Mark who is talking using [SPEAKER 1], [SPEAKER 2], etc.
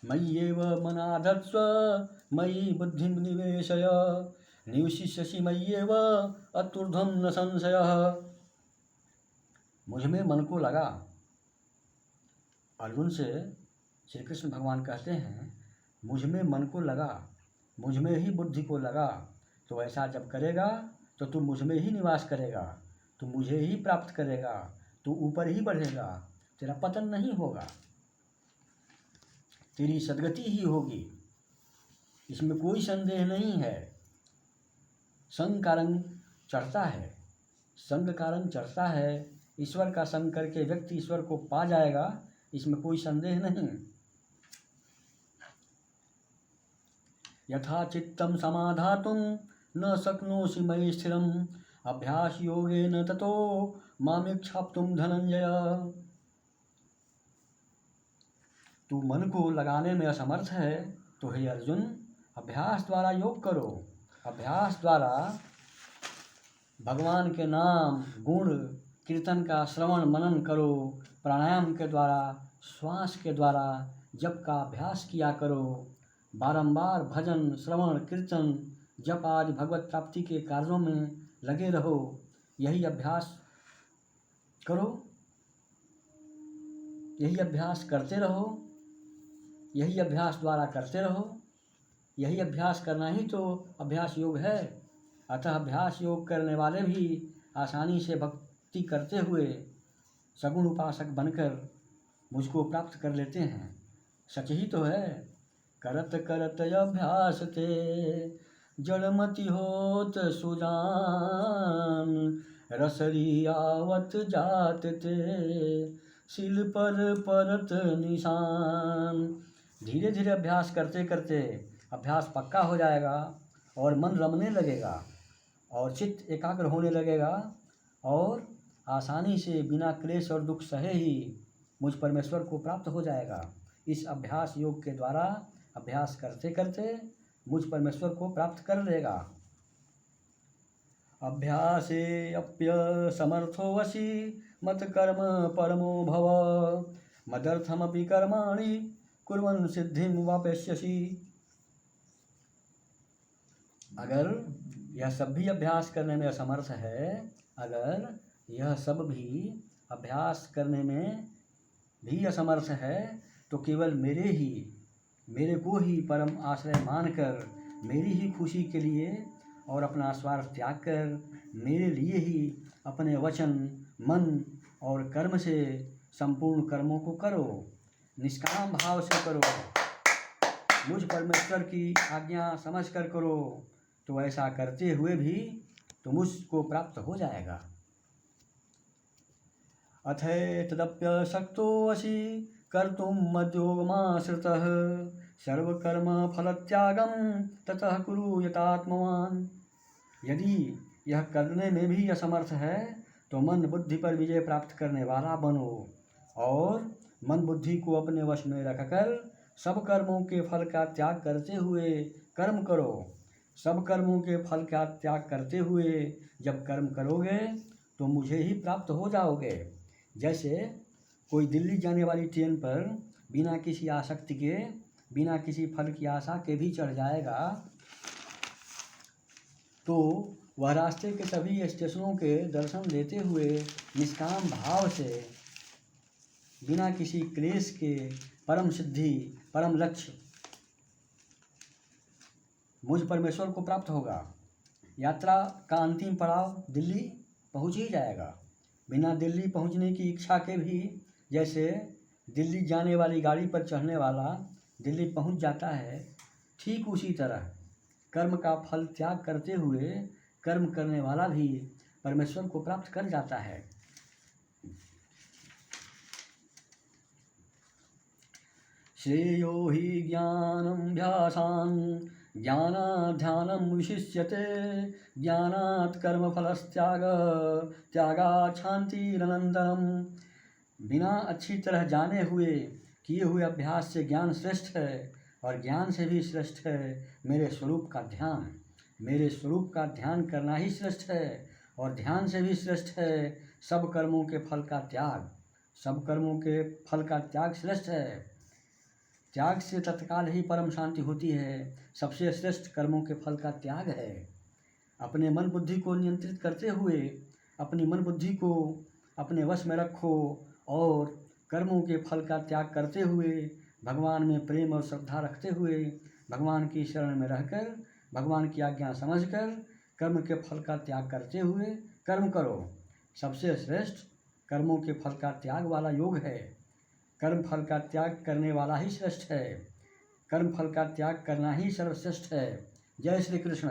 [SPEAKER 1] मय्येव मनाधत्स्व मयि बुद्धिं निवेशय निवशिष्यसि मय्येव अतुर्ध्वं न संशयः। मुझ में मन को लगा। अर्जुन से श्री कृष्ण भगवान कहते हैं मुझ में मन को लगा, मुझ में ही बुद्धि को लगा, तो ऐसा जब करेगा तो तू मुझ में ही निवास करेगा, तू मुझे ही प्राप्त करेगा, तू ऊपर ही बढ़ेगा, तेरा पतन नहीं होगा, तेरी सद्गति ही होगी, इसमें कोई संदेह नहीं है। संग का रंग चढ़ता है, संग का रंग चढ़ता है। ईश्वर का संग करके व्यक्ति ईश्वर को पा जाएगा, इसमें कोई संदेह नहीं। यथा चित्तं समाधातुं न शक्नोषि मयि स्थिरम् अभ्यास योगेन ततो मामिच्छाप्तुं धनंजय। तू मन को लगाने में असमर्थ है तो हे अर्जुन अभ्यास द्वारा योग करो, अभ्यास द्वारा भगवान के नाम गुण कीर्तन का श्रवण मनन करो, प्राणायाम के द्वारा श्वास के द्वारा जप का अभ्यास किया करो, बारंबार भजन श्रवण कीर्तन जप आदि भगवत प्राप्ति के कार्यों में लगे रहो। यही अभ्यास करो, यही अभ्यास करते रहो, यही अभ्यास द्वारा करते रहो। यही अभ्यास करना ही तो अभ्यास योग है। अतः अभ्यास योग करने वाले भी आसानी से भक्ति करते हुए सगुण उपासक बनकर मुझको प्राप्त कर लेते हैं। सच ही तो है। करत करत अभ्यास ते जड़मति होत सुजान रसरी आवत जात ते शिल पर परत निशान। धीरे धीरे अभ्यास करते करते अभ्यास पक्का हो जाएगा और मन रमने लगेगा और चित्त एकाग्र होने लगेगा और आसानी से बिना क्लेश और दुख सहे ही मुझ परमेश्वर को प्राप्त हो जाएगा। इस अभ्यास योग के द्वारा अभ्यास करते करते मुझ परमेश्वर को प्राप्त कर लेगा। अभ्यासे अप्य समर्थो वसी मत कर्म परमो भव मदर्थमपि कर्माणि कुर्वन् सिद्धिं वाप्स्यसि। अगर यह सब भी अभ्यास करने में असमर्थ है, अगर यह सब भी अभ्यास करने में भी असमर्थ है तो केवल मेरे को ही परम आश्रय मानकर मेरी ही खुशी के लिए और अपना स्वार्थ त्याग कर मेरे लिए ही अपने वचन मन और कर्म से संपूर्ण कर्मों को करो, निष्काम भाव से करो, मुझ परमेश्वर की आज्ञा समझकर करो, तो ऐसा करते हुए भी तुम उसको प्राप्त हो जाएगा। अथैतदप्यशक्तोऽसि कर्तुं मद्योगमाश्रितः सर्वकर्म फलत्यागं ततः कुरु यतात्मवान्। यदि यह करने में भी असमर्थ है तो मन बुद्धि पर विजय प्राप्त करने वाला बनो और मन बुद्धि को अपने वश में रखकर सब कर्मों के फल का त्याग करते हुए कर्म करो। सब कर्मों के फल का त्याग करते हुए जब कर्म करोगे तो मुझे ही प्राप्त हो जाओगे। जैसे कोई दिल्ली जाने वाली ट्रेन पर बिना किसी आसक्ति के बिना किसी फल की आशा के भी चढ़ जाएगा तो वह रास्ते के सभी स्टेशनों के दर्शन लेते हुए निष्काम भाव से बिना किसी क्लेश के परम सिद्धि परम लक्ष्य मुझ परमेश्वर को प्राप्त होगा। यात्रा का अंतिम पड़ाव दिल्ली पहुंच ही जाएगा। बिना दिल्ली पहुंचने की इच्छा के भी जैसे दिल्ली जाने वाली गाड़ी पर चढ़ने वाला दिल्ली पहुंच जाता है, ठीक उसी तरह कर्म का फल त्याग करते हुए कर्म करने वाला भी परमेश्वर को प्राप्त कर जाता है। श्रेयो हि ज्ञानाभ्यासान् ज्ञानाध्यानं विशिष्यते ज्ञानात् कर्मफलस्त्याग त्यागात् शान्तिरनन्तरम्। बिना अच्छी तरह जाने हुए किए हुए अभ्यास से ज्ञान श्रेष्ठ है और ज्ञान से भी श्रेष्ठ है मेरे स्वरूप का ध्यान। मेरे स्वरूप का ध्यान करना ही श्रेष्ठ है और ध्यान से भी श्रेष्ठ है सब कर्मों के फल का त्याग। सब कर्मों के फल का त्याग श्रेष्ठ है। त्याग से तत्काल ही परम शांति होती है। सबसे श्रेष्ठ कर्मों के फल का त्याग है। अपने मन बुद्धि को नियंत्रित करते हुए अपनी मन बुद्धि को अपने वश में रखो और कर्मों के फल का त्याग करते हुए भगवान में प्रेम और श्रद्धा रखते हुए भगवान की शरण में रहकर भगवान की आज्ञा समझकर कर्म के फल का त्याग करते हुए कर्म करो। सबसे श्रेष्ठ कर्मों के फल का त्याग वाला योग है। कर्म फल का त्याग करने वाला ही श्रेष्ठ है। कर्म फल का त्याग करना ही सर्वश्रेष्ठ है। जय श्री कृष्ण।